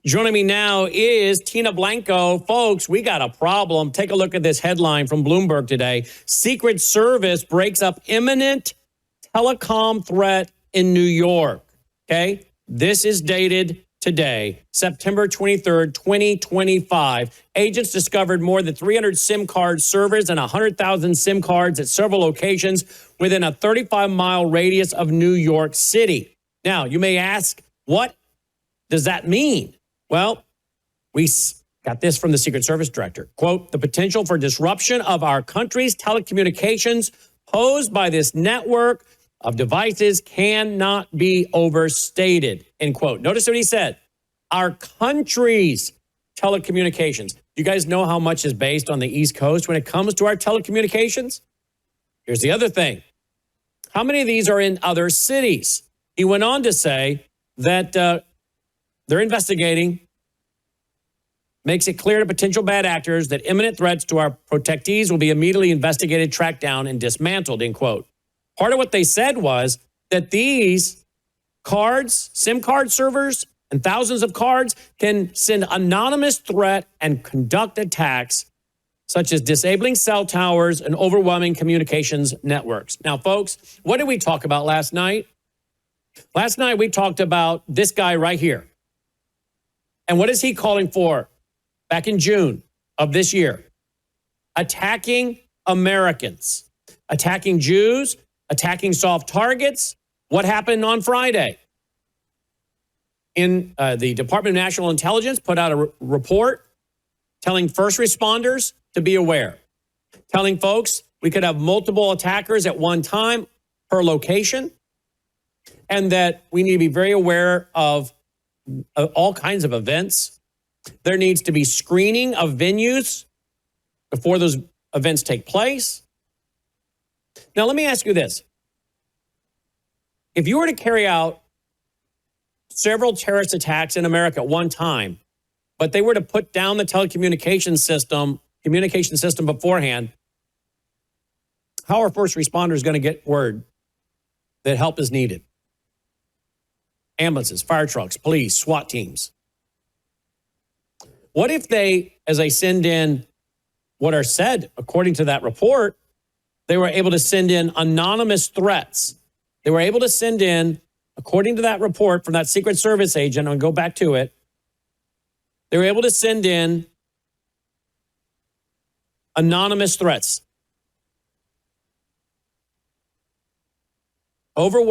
Joining me now is Tina Blanco. Folks, we got a problem. Take a look at this headline from Bloomberg today. Secret Service breaks up imminent telecom threat in New York. Okay? This is dated today, September 23rd, 2025. Agents discovered more than 300 SIM card servers and 100,000 SIM cards at several locations within a 35-mile radius of New York City. Now, you may ask, what does that mean? Well, we got this from the Secret Service director. Quote, the potential for disruption of our country's telecommunications posed by this network of devices cannot be overstated, end quote. Notice what he said. Our country's telecommunications. You guys know how much is based on the East Coast when it comes to our telecommunications? Here's the other thing. How many of these are in other cities? He went on to say that they're investigating, makes it clear to potential bad actors that imminent threats to our protectees will be immediately investigated, tracked down, and dismantled, end quote. Part of what they said was that these cards, SIM card servers, and thousands of cards can send anonymous threat and conduct attacks such as disabling cell towers and overwhelming communications networks. Now, folks, what did we talk about last night? Last night, we talked about this guy right here. And what is he calling for back in June of this year? Attacking Americans, attacking Jews, attacking soft targets. What happened on Friday? The Department of National Intelligence put out a report telling first responders to be aware, telling folks we could have multiple attackers at one time per location, and that we need to be very aware of all kinds of events. There needs to be screening of venues before those events take place. Now, let me ask you this. If you were to carry out several terrorist attacks in America at one time, but they were to put down the telecommunications system beforehand, how are first responders going to get word that help is needed? Ambulances, fire trucks, police, SWAT teams. What if they, as they send in what are said, according to that report, they were able to send in anonymous threats? They were able to send in, according to that report from that Secret Service agent, I'll go back to it, they were able to send in anonymous threats.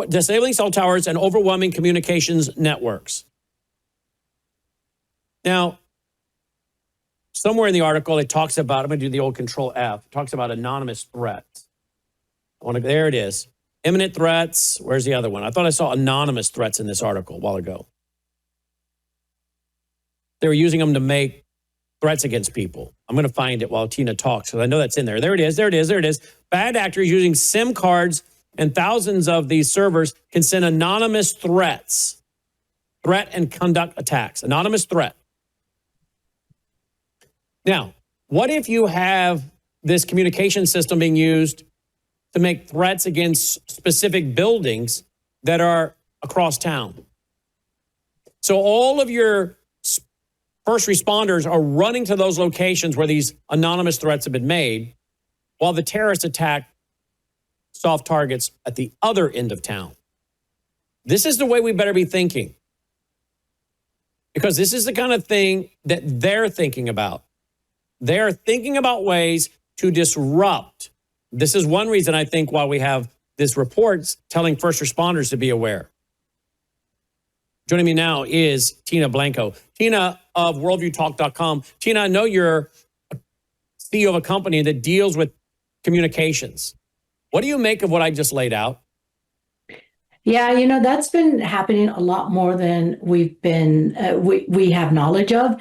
Disabling cell towers and overwhelming communications networks. Now, somewhere in the article, it talks about, I'm going to do the old Control F, it talks about anonymous threats. There it is. Imminent threats. Where's the other one? I thought I saw anonymous threats in this article a while ago. They were using them to make threats against people. I'm going to find it while Tina talks, because I know that's in there. There it is. There it is. There it is. Bad actors using SIM cards and thousands of these servers can send anonymous threats, threat and conduct attacks, anonymous threat. Now, what if you have this communication system being used to make threats against specific buildings that are across town? So all of your first responders are running to those locations where these anonymous threats have been made, while the terrorists attack soft targets at the other end of town. This is the way we better be thinking, because this is the kind of thing that they're thinking about. They're thinking about ways to disrupt. This is one reason I think why we have this report telling first responders to be aware. Joining me now is Tina Blanco. Tina of worldviewtalk.com. Tina, I know you're CEO of a company that deals with communications. What do you make of what I just laid out? Yeah, that's been happening a lot more than we've been, we have knowledge of.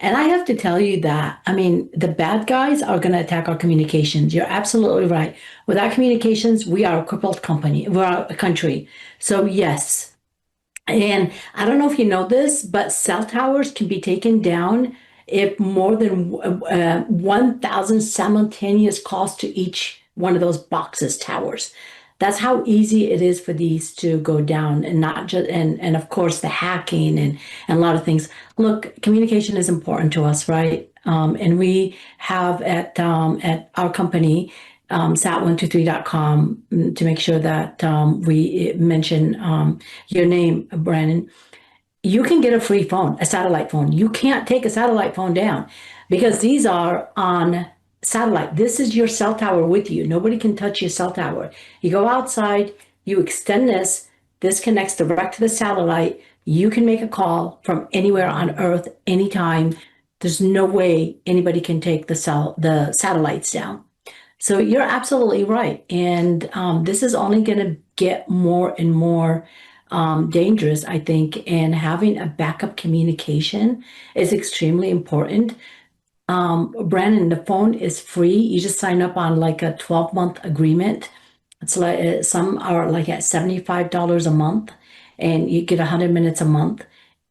And I have to tell you that, the bad guys are going to attack our communications. You're absolutely right. Without communications, we are a crippled company. We're a country. So yes. And I don't know if you know this, but cell towers can be taken down if more than 1,000 simultaneous calls to each one of those boxes, towers. That's how easy it is for these to go down, and not just and of course the hacking and a lot of things. Look, communication is important to us, right? And we have at our company, sat123.com, to make sure that we mention your name, Brandon. You can get a free phone, a satellite phone. You can't take a satellite phone down because these are on satellite. This is your cell tower with you. Nobody can touch your cell tower. You go outside, you extend this, this connects direct to the satellite. You can make a call from anywhere on Earth, anytime. There's no way anybody can take the satellites down. So you're absolutely right. And this is only going to get more and more dangerous, I think. And having a backup communication is extremely important. Brandon, the phone is free. You just sign up on like a 12-month agreement. It's like some are like at $75 a month, and you get 100 minutes a month.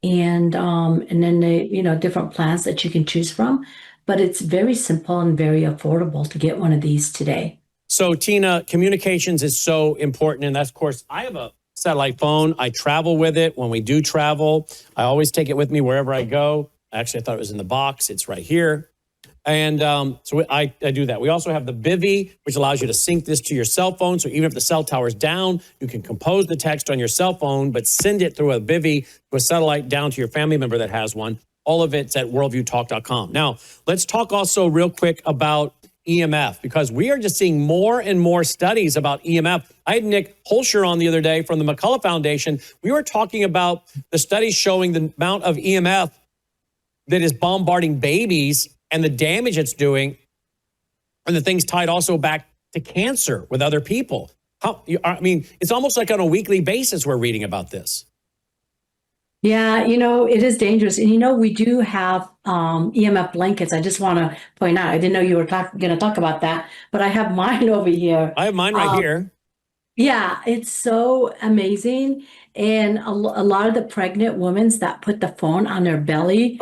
And then the different plans that you can choose from. But it's very simple and very affordable to get one of these today. So, Tina, communications is so important. And that's, of course, I have a satellite phone. I travel with it. When we do travel, I always take it with me wherever I go. Actually, I thought it was in the box. It's right here. And so I do that. We also have the Bivy, which allows you to sync this to your cell phone. So even if the cell tower's down, you can compose the text on your cell phone, but send it through a Bivy to a satellite down to your family member that has one. All of it's at worldviewtalk.com. Now, let's talk also real quick about EMF, because we are just seeing more and more studies about EMF. I had Nick Holscher on the other day from the McCullough Foundation. We were talking about the studies showing the amount of EMF that is bombarding babies and the damage it's doing, and the things tied also back to cancer with other people. I mean, it's almost like on a weekly basis we're reading about this. Yeah, it is dangerous. And, we do have EMF blankets. I just want to point out, I didn't know you were going to talk about that, but I have mine over here. I have mine right here. Yeah, it's so amazing. And a lot of the pregnant women that put the phone on their belly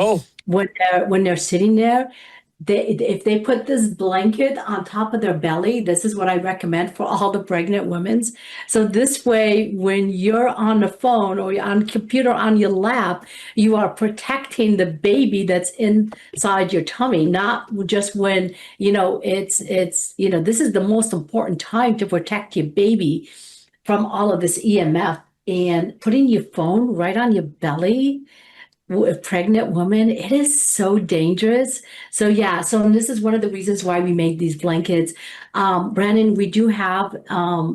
when they're sitting there, if they put this blanket on top of their belly, this is what I recommend for all the pregnant women. So this way, when you're on the phone or you're on the computer on your lap, you are protecting the baby that's inside your tummy, not just when, this is the most important time to protect your baby from all of this EMF. And putting your phone right on your belly, a pregnant woman, it is so dangerous. So this is one of the reasons why we made these blankets. Brandon, we do have,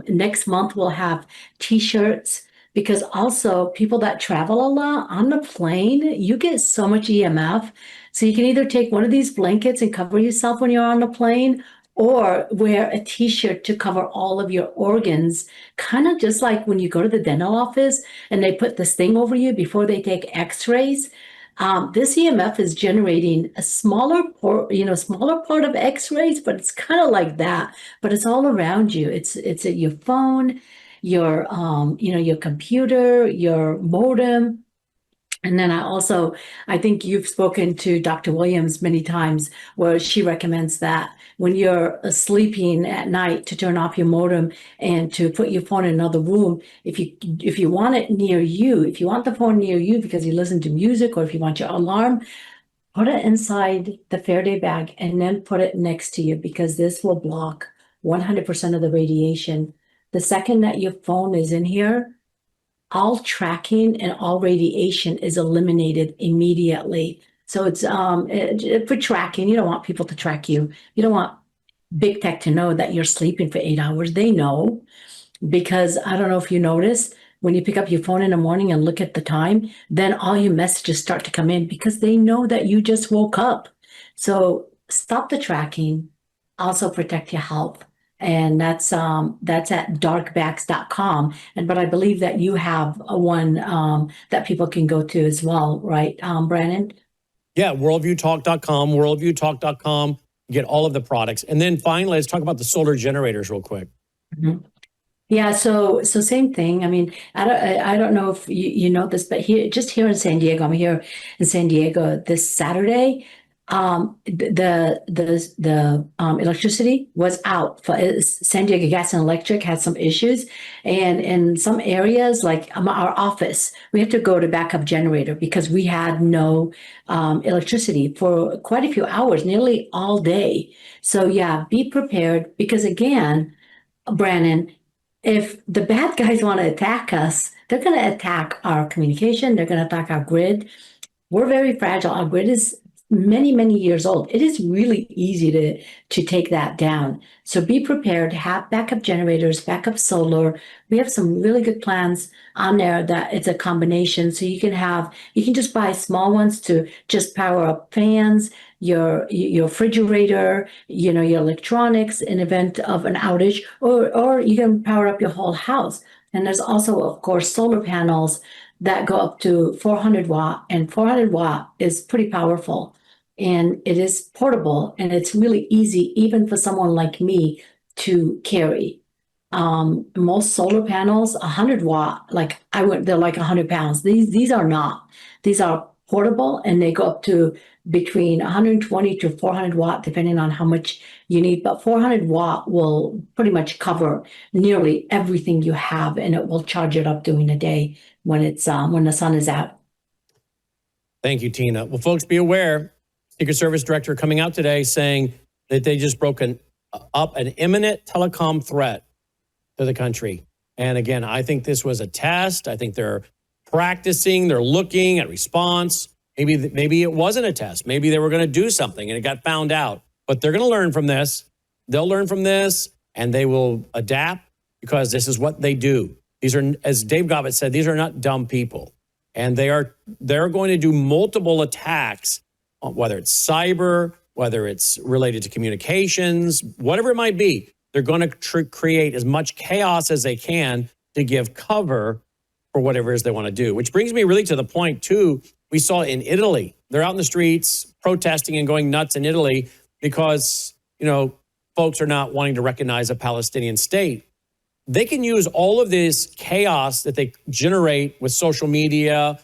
next month we'll have t-shirts, because also people that travel a lot on the plane, you get so much EMF. So you can either take one of these blankets and cover yourself when you're on the plane, or wear a t-shirt to cover all of your organs, kind of just like when you go to the dental office and they put this thing over you before they take x-rays. This EMF is generating a smaller part of x-rays, but it's kind of like that, but it's all around you. It's at your phone, your computer, your modem. And then I think you've spoken to Dr. Williams many times, where she recommends that when you're sleeping at night, to turn off your modem and to put your phone in another room. If you want it near you, if you want the phone near you because you listen to music, or if you want your alarm, put it inside the Faraday bag and then put it next to you, because this will block 100% of the radiation. The second that your phone is in here, all tracking and all radiation is eliminated immediately. So it's for tracking. You don't want people to track you. You don't want big tech to know that you're sleeping for 8 hours. They know, because I don't know if you notice, when you pick up your phone in the morning and look at the time, then all your messages start to come in, because they know that you just woke up. So stop the tracking. Also protect your health. And that's at darkbacks.com. But I believe that you have one that people can go to as well, right, Brandon? Yeah, worldviewtalk.com, worldviewtalk.com. Get all of the products. And then finally, let's talk about the solar generators real quick. Mm-hmm. Yeah, so same thing. I mean, I don't know if you know this, but here in San Diego, I'm here in San Diego this Saturday. the electricity was out. San Diego Gas and Electric had some issues, and in some areas, like our office, we had to go to backup generator because we had no electricity for quite a few hours, nearly all day. So yeah, be prepared because again, Brandon, if the bad guys want to attack us, they're going to attack our communication. They're going to attack our grid. We're very fragile. Our grid is many, many years old. It is really easy to take that down. So be prepared, have backup generators, backup solar. We have some really good plans on there that it's a combination. So you can just buy small ones to just power up fans, your refrigerator, your electronics in event of an outage, or you can power up your whole house. And there's also, of course, solar panels that go up to 400 watt, and 400 watt is pretty powerful. And it is portable, and it's really easy, even for someone like me, to carry. Most solar panels, 100 watt, they're like 100 pounds. These are not. These are portable, and they go up to between 120 to 400 watt, depending on how much you need. But 400 watt will pretty much cover nearly everything you have, and it will charge it up during the day when the sun is out. Thank you, Tina. Well, folks, be aware. Secret Service Director coming out today saying that they just broken up an imminent telecom threat to the country. And again, I think this was a test. I think they're practicing. They're looking at response. Maybe it wasn't a test. Maybe they were going to do something and it got found out. But they're going to learn from this. They'll learn from this and they will adapt because this is what they do. These are, as Dave Gobbett said, these are not dumb people. And they're going to do multiple attacks, whether it's cyber, whether it's related to communications, whatever it might be. They're going to create as much chaos as they can to give cover for whatever it is they want to do. Which brings me really to the point, too, we saw in Italy. They're out in the streets protesting and going nuts in Italy because, folks are not wanting to recognize a Palestinian state. They can use all of this chaos that they generate with social media,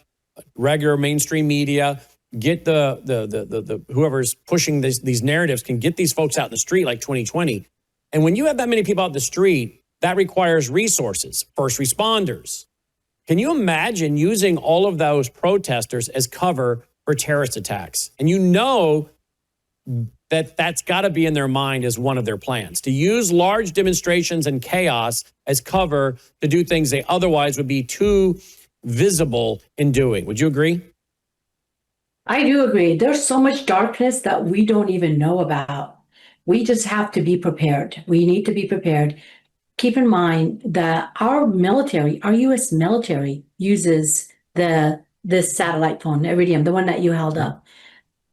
regular mainstream media, get the whoever's pushing these narratives can get these folks out in the street like 2020. And when you have that many people out in the street, that requires resources, first responders. Can you imagine using all of those protesters as cover for terrorist attacks? And that's got to be in their mind as one of their plans, to use large demonstrations and chaos as cover to do things they otherwise would be too visible in doing. Would you agree? I do agree. There's so much darkness that we don't even know about. We just have to be prepared. We need to be prepared. Keep in mind that our military, our U.S. military, uses this satellite phone, Iridium, the one that you held up,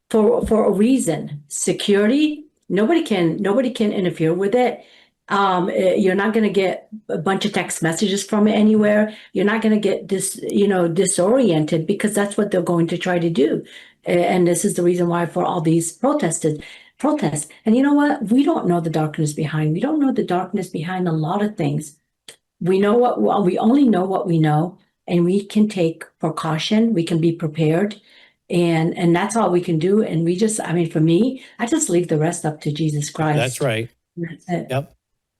for a reason. Security. Nobody can interfere with it. You're not going to get a bunch of text messages from it anywhere. You're not going to get disoriented because that's what they're going to try to do. And this is the reason why for all these protests. And you know what? We don't know the darkness behind. We don't know the darkness behind a lot of things. We only know what we know, and we can take precaution. We can be prepared. And that's all we can do. And for me, I just leave the rest up to Jesus Christ. That's right. That's it. Yep.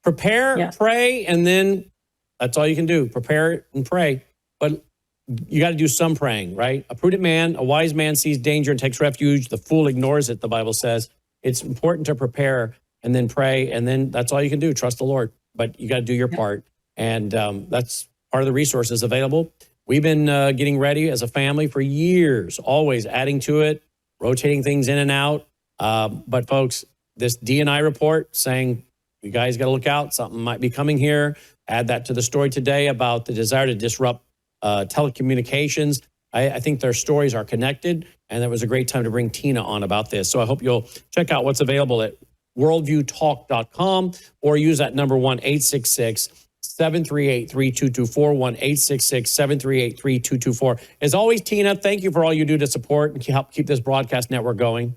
Prepare, pray, and then that's all you can do. Prepare and pray. But you got to do some praying, right? A prudent man, a wise man sees danger and takes refuge. The fool ignores it, the Bible says. It's important to prepare and then pray, and then that's all you can do. Trust the Lord. But you got to do your part. And that's part of the resources available. We've been getting ready as a family for years, always adding to it, rotating things in and out. But folks, this D&I report saying, you guys got to look out. Something might be coming here. Add that to the story today about the desire to disrupt telecommunications. I think their stories are connected, and it was a great time to bring Tina on about this. So I hope you'll check out what's available at worldviewtalk.com or use that number 1-866-738-3224, 1-866-738-3224. As always, Tina, thank you for all you do to support and help keep this broadcast network going.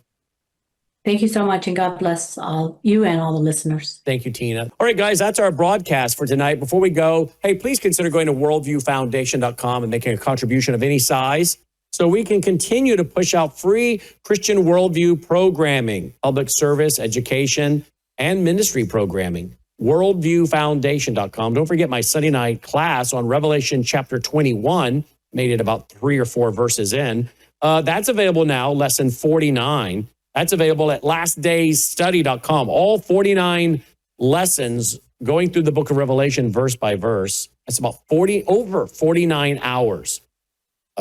Thank you so much, and God bless all you and all the listeners. Thank you, Tina. All right, guys, that's our broadcast for tonight. Before we go, hey, please consider going to worldviewfoundation.com and making a contribution of any size so we can continue to push out free Christian worldview programming, public service, education, and ministry programming. Worldviewfoundation.com. Don't forget my Sunday night class on Revelation chapter 21, made it about 3 or 4 verses in. That's available now, lesson 49. That's available at lastdaysstudy.com. All 49 lessons going through the book of Revelation verse by verse. That's about over 49 hours.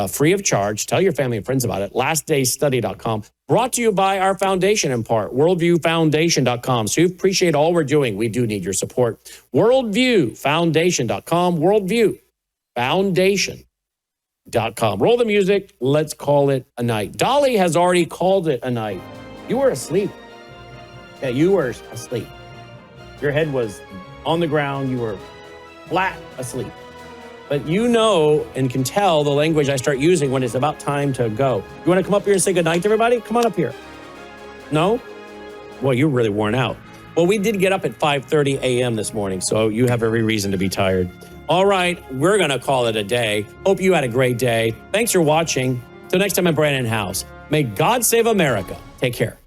Free of charge. Tell your family and friends about it. lastdaysstudy.com. Brought to you by our foundation in part, worldviewfoundation.com. So you appreciate all we're doing. We do need your support. Worldviewfoundation.com. Worldviewfoundation.com. Roll the music. Let's call it a night. Dolly has already called it a night. You were asleep. Yeah, you were asleep. Your head was on the ground. You were flat asleep. But you know and can tell the language I start using when it's about time to go. You want to come up here and say goodnight to everybody? Come on up here. No? Well, you're really worn out. Well, we did get up at 5:30 a.m. this morning, so you have every reason to be tired. All right, we're going to call it a day. Hope you had a great day. Thanks for watching. Till next time at Brandon House. May God save America. Take care.